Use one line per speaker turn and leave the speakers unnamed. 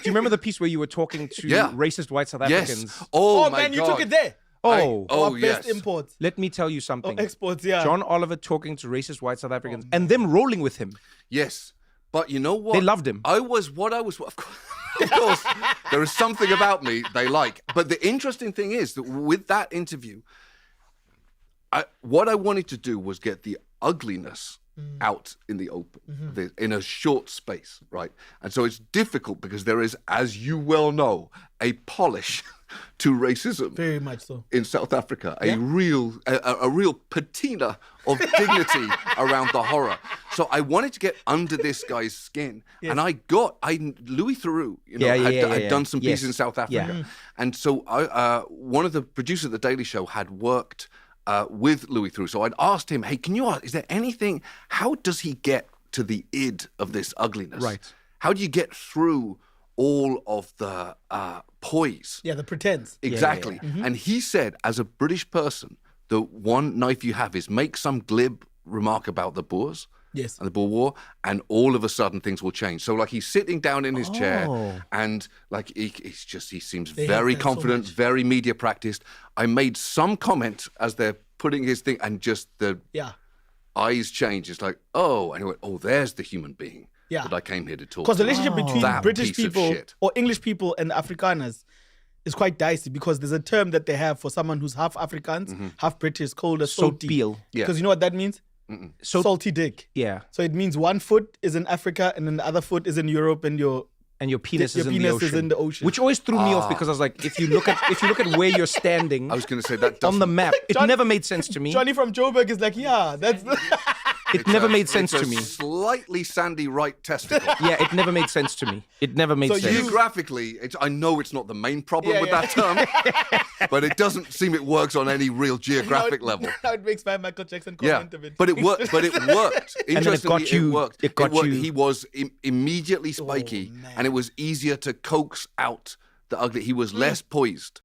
you remember the piece where you were talking to racist white South Africans?
Yes. Oh, my
man,
God.
you took it there.
Oh,
best imports.
Let me tell you something.
Exports, yeah.
John Oliver talking to racist white South Africans and them rolling with him.
Yes. But you know what?
They loved him.
Of course, there is something about me they like. But the interesting thing is that with that interview, what I wanted to do was get the ugliness out in the open, in a short space, right? And so it's difficult because there is, as you well know, a polish to racism.
Very much so.
In South Africa, a real patina of dignity around the horror. So I wanted to get under this guy's skin, and Louis Theroux, had done some pieces in South Africa, and so one of the producers of the Daily Show had worked with Louis Theroux. So I'd asked him, hey, is there anything, how does he get to the id of this ugliness?
Right.
How do you get through all of the poise?
Yeah, the pretense.
Exactly. And he said, as a British person, the one knife you have is make some glib remark about the Boers.
Yes.
And the Boer War, and all of a sudden things will change. So like he's sitting down in his chair, and like he seems very confident, very media practiced. I made some comment as they're putting his thing, and just the eyes change. It's like, and he went, there's the human being that I came here to talk.
Because the relationship between
that
British
piece of
people
shit.
or English people and Afrikaners is quite dicey, because there's a term that they have for someone who's half Afrikaans, half British, called a salty.
Soapeel.
Because you know what that means? Salty dick.
Yeah.
So it means one foot is in Africa and then the other foot is in Europe, and your
penis
your
is
penis
in the ocean.
ocean.
Which always threw me off, because I was like, if you look at where you're standing,
I was going to say that
on the map, it never made sense to me.
Johnny from Joburg is like, that's...
It never made sense to me.
Slightly sandy right testicle.
Yeah, it never made sense to me. It never made sense.
Geographically, I know it's not the main problem with that term, but it doesn't seem it works on any real geographic level.
Now it makes my Michael Jackson comment of it.
But it worked.
And then it got you.
It worked.
It got you.
He was immediately spiky, and it was easier to coax out the ugly. He was less poised.